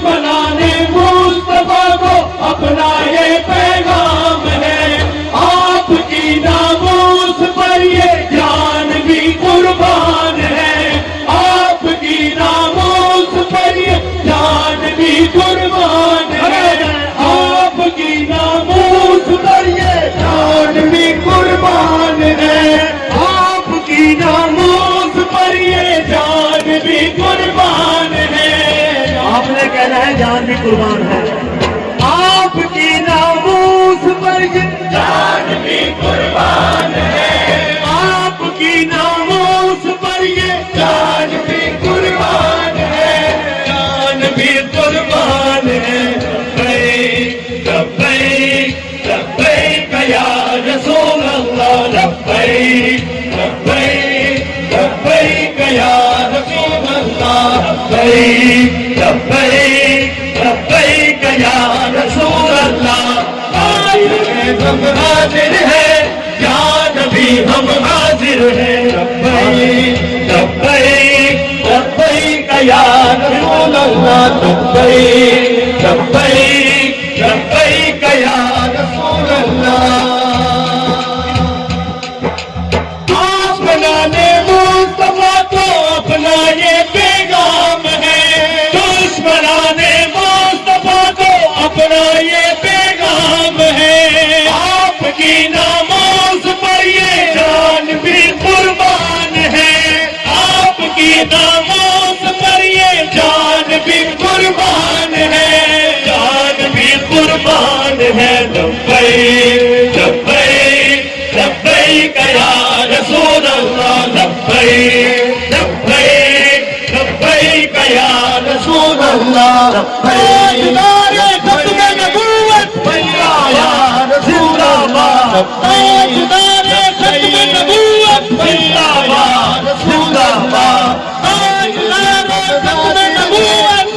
دشمنان مصطفیٰ کو اپنا یہ پیغام ہے، آپ کی ناموس پر یہ جان بھی قربان ہے، آپ کی ناموس پر یہ جان بھی قربان ہے، آپ کی ناموس پر یہ جان بھی قربان ہے، آپ کی ناموس پر یہ جان بھی قربان ہے۔ آپ نے کہنا ہے جان بھی قربان ہے، آپ کی ناموس پر یہ جان بھی قربان ہے، آپ کی ناموس پر یہ جان بھی قربان ہے، جان بھی قربان ہے۔ لبیک لبیک لبیک یا رسول اللہ، لبیک لبیک لبیک یا رسول اللہ، لبیک لبیک لبیک یا رسول اللہ۔ ہم حاضر ہیں یا نبی، ہم حاضر ہیں، لبیک لبیک لبیک یا رسول اللہ، لبیک لبیک لبیک یا رسول اللہ۔ دشمنان مصطفیٰ کو اپنا یہ پیغام ہے، دشمنان مصطفیٰ کو اپنا یہ پیغام ہے، آپ کی ناموس پر یہ جان بھی قربان ہے، آپ کی ناموس پر یہ جان بھی قربان ہے، جان بھی قربان ہے۔ لبیک لبیک لبیک یا رسول اللہ، لبیک لبیک لبیک یا رسول اللہ، تاجدار ختم نبوت یا رسول اللہ، تاجدار ختم نبوت یا رسول اللہ، تاجدار ختم نبوت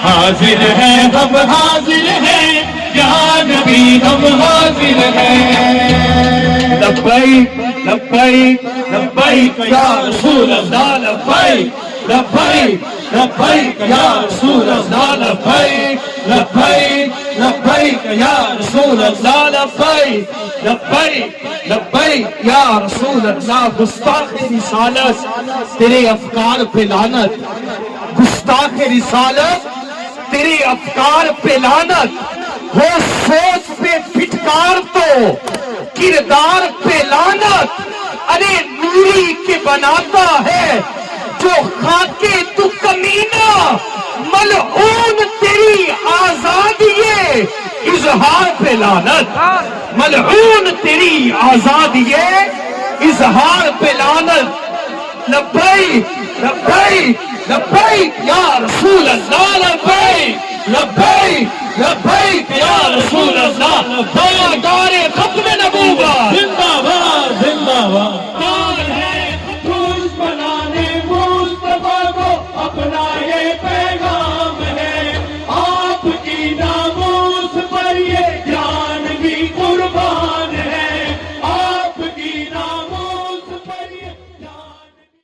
حاضر ہیں، ہم حاضر ہیں یا نبی، ہم حاضر ہیں۔ لبیک لبیک لبیک یا رسول اللہ، لبیک لبیک لبیک یا رسول اللہ، لبیک لبیک لبیک یا رسول اللہ، لبیک لبیک لبیک یا رسول اللہ۔ گستاخ رسالت تیرے افکار پہ لعنت، گستاخ رسالت تیرے افکار پہ لعنت، وہ سوچ پہ پھٹکار تو کردار پہ لعنت، ارے نوری کے بناتا ہے جو خاکے تو کمینہ، ملعون تیری آزادی اظہار پہ لعنت، ملعون تیری آزادی اظہار پہ لعنت۔ لبیک لبیک لبیک یا رسول اللہ، لبیک لبیک لبیک یا رسول اللہ، تاجدار ختم